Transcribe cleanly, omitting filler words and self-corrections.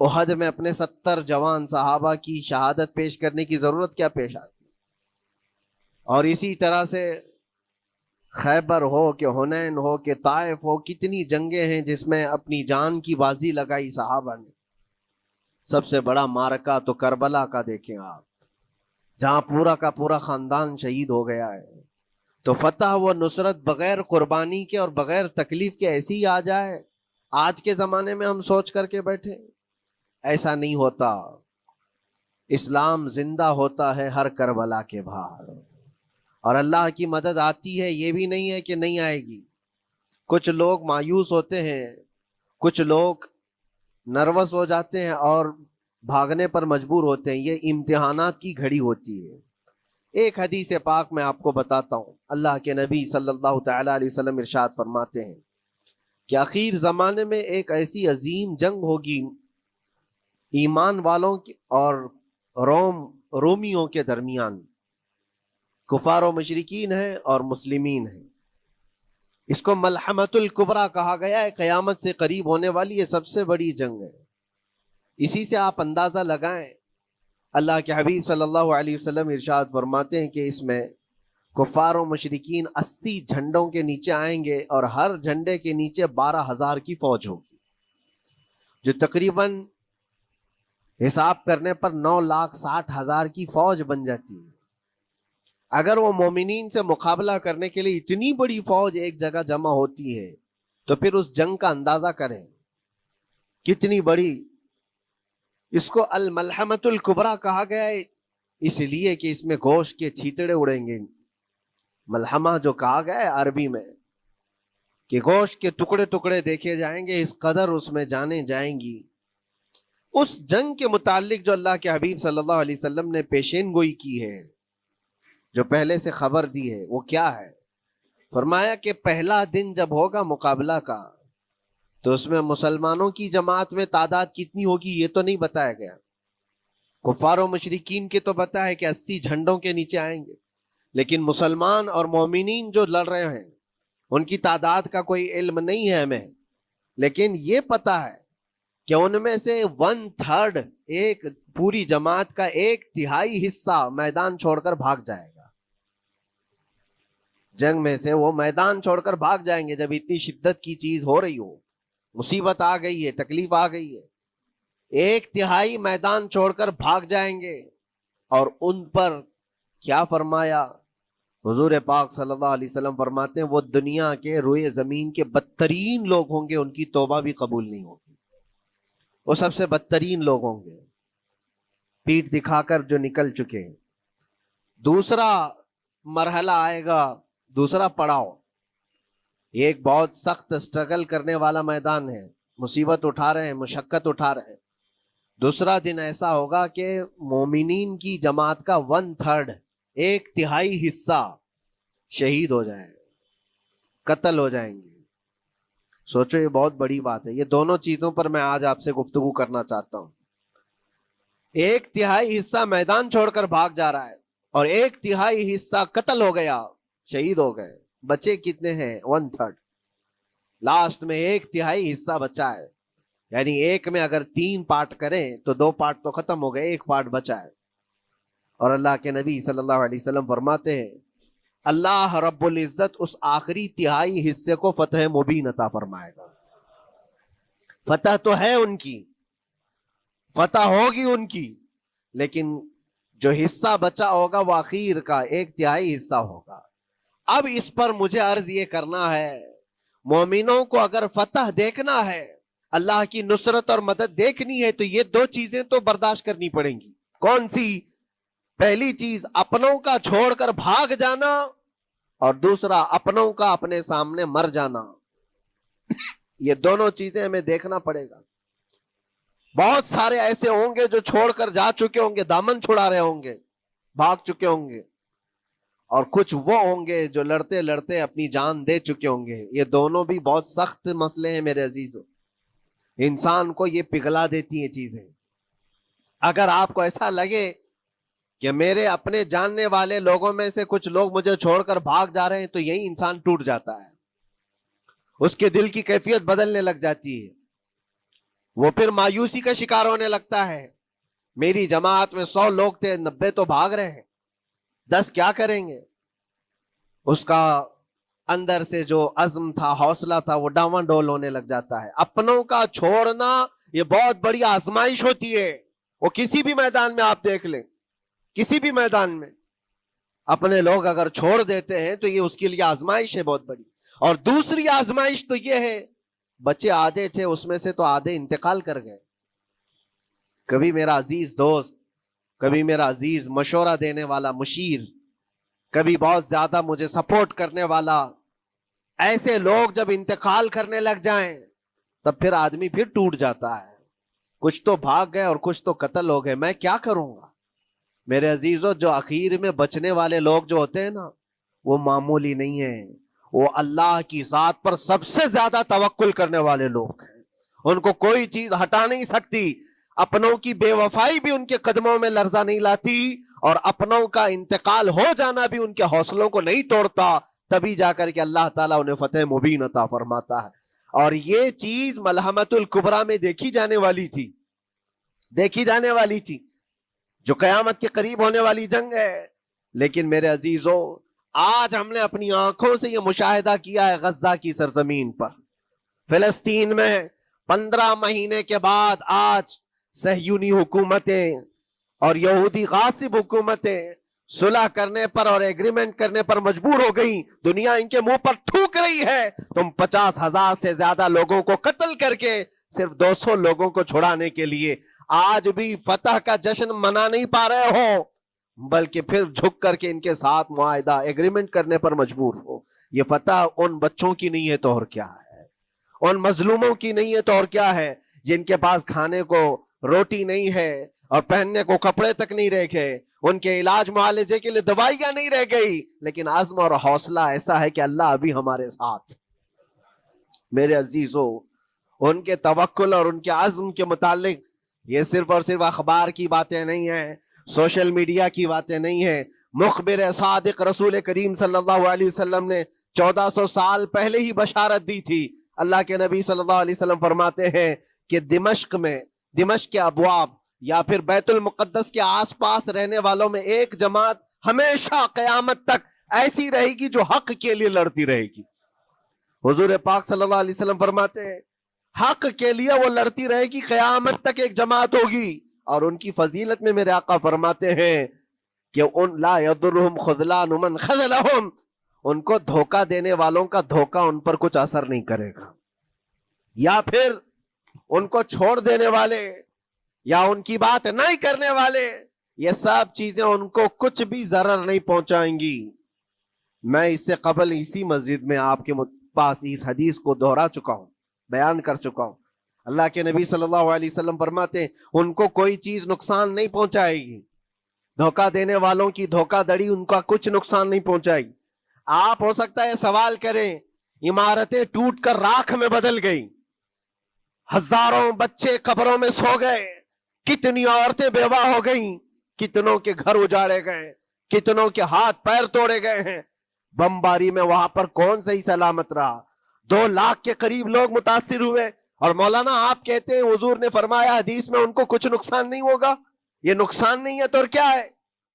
احد میں اپنے 70 جوان صحابہ کی شہادت پیش کرنے کی ضرورت کیا پیش آتی؟ اور اسی طرح سے خیبر ہو کہ حنین ہو کہ طائف ہو، کتنی جنگیں ہیں جس میں اپنی جان کی بازی لگائی صحابہ نے۔ سب سے بڑا معرکہ تو کربلا کا دیکھیں آپ، جہاں پورا کا پورا خاندان شہید ہو گیا ہے۔ تو فتح و نصرت بغیر قربانی کے اور بغیر تکلیف کے ایسی ہی آ جائے؟ آج کے زمانے میں ہم سوچ کر کے بیٹھے، ایسا نہیں ہوتا۔ اسلام زندہ ہوتا ہے ہر کربلا کے باہر، اور اللہ کی مدد آتی ہے، یہ بھی نہیں ہے کہ نہیں آئے گی۔ کچھ لوگ مایوس ہوتے ہیں، کچھ لوگ نروس ہو جاتے ہیں اور بھاگنے پر مجبور ہوتے ہیں۔ یہ امتحانات کی گھڑی ہوتی ہے۔ ایک حدیث پاک میں آپ کو بتاتا ہوں، اللہ کے نبی صلی اللہ تعالی علیہ وسلم ارشاد فرماتے ہیں کہ آخر زمانے میں ایک ایسی عظیم جنگ ہوگی ایمان والوں کی اور رومیوں کے درمیان۔ کفار و مشرکین ہیں اور مسلمین ہیں۔ اس کو ملحمۃ الکبریٰ کہا گیا ہے، قیامت سے قریب ہونے والی یہ سب سے بڑی جنگ ہے۔ اسی سے آپ اندازہ لگائیں، اللہ کے حبیب صلی اللہ علیہ وسلم ارشاد فرماتے ہیں کہ اس میں کفار و مشرکین 80 جھنڈوں کے نیچے آئیں گے، اور ہر جھنڈے کے نیچے 12,000 کی فوج ہوگی، جو تقریباً حساب کرنے پر 9,60,000 کی فوج بن جاتی ہے۔ اگر وہ مومنین سے مقابلہ کرنے کے لیے اتنی بڑی فوج ایک جگہ جمع ہوتی ہے تو پھر اس جنگ کا اندازہ کریں کتنی بڑی۔ اس کو الملحمۃ الکبریٰ کہا گیا ہے اس لیے کہ اس میں گوشت کے چھیتڑے اڑیں گے۔ ملحمہ جو کہا گیا ہے عربی میں کہ گوشت کے ٹکڑے ٹکڑے دیکھے جائیں گے، اس قدر اس میں جانے جائیں گی۔ اس جنگ کے متعلق جو اللہ کے حبیب صلی اللہ علیہ وسلم نے پیشین گوئی کی ہے، جو پہلے سے خبر دی ہے، وہ کیا ہے؟ فرمایا کہ پہلا دن جب ہوگا مقابلہ کا تو اس میں مسلمانوں کی جماعت میں تعداد کتنی ہوگی یہ تو نہیں بتایا گیا۔ کفار و مشرکین کے تو بتا ہے کہ 80 جھنڈوں کے نیچے آئیں گے، لیکن مسلمان اور مومنین جو لڑ رہے ہیں ان کی تعداد کا کوئی علم نہیں ہے ہمیں، لیکن یہ پتا ہے کہ ان میں سے 1/3 ایک پوری جماعت کا 1/3 حصہ میدان چھوڑ کر بھاگ جائے گا۔ جنگ میں سے وہ میدان چھوڑ کر بھاگ جائیں گے جب اتنی شدت کی چیز ہو رہی ہو، مصیبت آ گئی ہے، تکلیف آ گئی ہے، 1/3 میدان چھوڑ کر بھاگ جائیں گے۔ اور ان پر کیا فرمایا حضور پاک صلی اللہ علیہ وسلم؟ فرماتے ہیں وہ دنیا کے روئے زمین کے بدترین لوگ ہوں گے، ان کی توبہ بھی قبول نہیں ہوگی، وہ سب سے بدترین لوگ ہوں گے، پیٹھ دکھا کر جو نکل چکے۔ دوسرا مرحلہ آئے گا، دوسرا پڑاؤ، یہ ایک بہت سخت اسٹرگل کرنے والا میدان ہے، مصیبت اٹھا رہے ہیں، مشقت اٹھا رہے ہیں۔ دوسرا دن ایسا ہوگا کہ مومنین کی جماعت کا 1/3 1/3 حصہ شہید ہو جائے، قتل ہو جائیں گے۔ سوچو یہ بہت بڑی بات ہے۔ یہ دونوں چیزوں پر میں آج آپ سے گفتگو کرنا چاہتا ہوں۔ 1/3 حصہ میدان چھوڑ کر بھاگ جا رہا ہے اور 1/3 حصہ قتل ہو گیا، شہید ہو گئے۔ بچے کتنے ہیں؟ 1/3۔ لاسٹ میں 1/3 حصہ بچا ہے، یعنی ایک میں اگر 3 پارٹ کریں تو 2 پارٹ تو ختم ہو گئے، 1 پارٹ بچا ہے۔ اور اللہ کے نبی صلی اللہ علیہ وسلم فرماتے ہیں اللہ رب العزت اس آخری 1/3 حصے کو فتح مبین عطا فرمائے گا۔ فتح تو ہے ان کی، فتح ہوگی ان کی، لیکن جو حصہ بچا ہوگا وہ آخر کا 1/3 حصہ ہوگا۔ اب اس پر مجھے عرض یہ کرنا ہے، مومنوں کو اگر فتح دیکھنا ہے، اللہ کی نصرت اور مدد دیکھنی ہے، تو یہ 2 چیزیں تو برداشت کرنی پڑیں گی۔ کون سی؟ پہلی چیز اپنوں کا چھوڑ کر بھاگ جانا، اور دوسرا اپنوں کا اپنے سامنے مر جانا۔ یہ دونوں چیزیں ہمیں دیکھنا پڑے گا۔ بہت سارے ایسے ہوں گے جو چھوڑ کر جا چکے ہوں گے، دامن چھڑا رہے ہوں گے، بھاگ چکے ہوں گے، اور کچھ وہ ہوں گے جو لڑتے لڑتے اپنی جان دے چکے ہوں گے۔ یہ دونوں بھی بہت سخت مسئلے ہیں میرے عزیزوں، انسان کو یہ پگھلا دیتی ہیں چیزیں۔ اگر آپ کو ایسا لگے کہ میرے اپنے جاننے والے لوگوں میں سے کچھ لوگ مجھے چھوڑ کر بھاگ جا رہے ہیں، تو یہی انسان ٹوٹ جاتا ہے، اس کے دل کی کیفیت بدلنے لگ جاتی ہے۔ وہ پھر مایوسی کا شکار ہونے لگتا ہے. میری جماعت میں 100 لوگ تھے، 90 تو بھاگ رہے ہیں، 10 کیا کریں گے؟ اس کا اندر سے جو عزم تھا، حوصلہ تھا، وہ ڈاواں ڈول ہونے لگ جاتا ہے. اپنوں کا چھوڑنا یہ بہت بڑی آزمائش ہوتی ہے. وہ کسی بھی میدان میں آپ دیکھ لیں، کسی بھی میدان میں اپنے لوگ اگر چھوڑ دیتے ہیں تو یہ اس کے لیے آزمائش ہے بہت بڑی. اور دوسری آزمائش تو یہ ہے، بچے آدھے تھے، اس میں سے تو آدھے انتقال کر گئے. کبھی میرا عزیز دوست، کبھی میرا عزیز مشورہ دینے والا مشیر، کبھی بہت زیادہ مجھے سپورٹ کرنے والا، ایسے لوگ جب انتقال کرنے لگ جائیں تب پھر آدمی پھر ٹوٹ جاتا ہے. کچھ تو بھاگ گئے اور کچھ تو قتل ہو گئے، میں کیا کروں گا؟ میرے عزیزوں، جو اخیر میں بچنے والے لوگ جو ہوتے ہیں نا، وہ معمولی نہیں ہیں. وہ اللہ کی ذات پر سب سے زیادہ توکل کرنے والے لوگ ہیں. ان کو کوئی چیز ہٹا نہیں سکتی. اپنوں کی بے وفائی بھی ان کے قدموں میں لرزہ نہیں لاتی، اور اپنوں کا انتقال ہو جانا بھی ان کے حوصلوں کو نہیں توڑتا. تبھی جا کر کے اللہ تعالیٰ انہیں فتح مبین عطا فرماتا ہے. اور یہ چیز ملحمت الکبریٰ میں دیکھی جانے والی تھی، دیکھی جانے والی تھی، جو قیامت کے قریب ہونے والی جنگ ہے. لیکن میرے عزیزوں، آج ہم نے اپنی آنکھوں سے یہ مشاہدہ کیا ہے غزہ کی سرزمین پر، فلسطین میں 15 مہینے کے بعد آج صہیونی حکومتیں اور یہودی غاصب حکومتیں صلح کرنے پر اور ایگریمنٹ کرنے پر مجبور ہو گئی. دنیا ان کے منہ پر تھوک رہی ہے. تم 50,000 سے زیادہ لوگوں کو قتل کر کے صرف 200 لوگوں کو چھڑانے کے لیے آج بھی فتح کا جشن منا نہیں پا رہے ہو، بلکہ پھر جھک کر کے ان کے ساتھ معاہدہ ایگریمنٹ کرنے پر مجبور ہو. یہ فتح ان بچوں کی نہیں ہے تو اور کیا ہے، ان مظلوموں کی نہیں ہے تو اور کیا ہے، جن کے پاس کھانے کو روٹی نہیں ہے اور پہننے کو کپڑے تک نہیں رہ گئے، ان کے علاج معالجے کے لیے دوائیاں نہیں رہ گئی، لیکن عزم اور حوصلہ ایسا ہے کہ اللہ ابھی ہمارے ساتھ. میرے عزیزوں، ان کے توکل اور ان کے عزم کے متعلق یہ صرف اور صرف اخبار کی باتیں نہیں ہیں، سوشل میڈیا کی باتیں نہیں ہیں. مخبر صادق رسول کریم صلی اللہ علیہ وسلم نے 1400 سال پہلے ہی بشارت دی تھی. اللہ کے نبی صلی اللہ علیہ وسلم فرماتے ہیں کہ دمشق کے ابواب یا پھر بیت المقدس کے آس پاس رہنے والوں میں ایک جماعت ہمیشہ قیامت تک ایسی رہے گی جو حق کے لیے لڑتی رہے گی. حضور پاک صلی اللہ علیہ وسلم فرماتے ہیں حق کے لیے وہ لڑتی رہے گی، قیامت تک ایک جماعت ہوگی. اور ان کی فضیلت میں میرے آقا فرماتے ہیں کہ ان لا یضرهم خذلان من خذلهم، ان کو دھوکہ دینے والوں کا دھوکہ ان پر کچھ اثر نہیں کرے گا، یا پھر ان کو چھوڑ دینے والے یا ان کی بات نہیں کرنے والے، یہ سب چیزیں ان کو کچھ بھی ضرر نہیں پہنچائیں گی. میں اس سے قبل اسی مسجد میں آپ کے پاس اس حدیث کو دہرا چکا ہوں، بیان کر چکا ہوں. اللہ کے نبی صلی اللہ علیہ وسلم فرماتے ہیں ان کو کوئی چیز نقصان نہیں پہنچائے گی، دھوکہ دینے والوں کی دھوکہ دڑی ان کا کچھ نقصان نہیں پہنچائے گی. آپ ہو سکتا ہے سوال کریں، عمارتیں ٹوٹ کر راکھ میں بدل گئی، ہزاروں بچے قبروں میں سو گئے، کتنی عورتیں بیوہ ہو گئیں، کتنوں کے گھر اجاڑے گئے، کتنوں کے ہاتھ پیر توڑے گئے ہیں، بمباری میں وہاں پر کون صحیح سلامت رہا، 2 لاکھ کے قریب لوگ متاثر ہوئے، اور مولانا آپ کہتے ہیں حضور نے فرمایا حدیث میں ان کو کچھ نقصان نہیں ہوگا. یہ نقصان نہیں ہے تو اور کیا ہے؟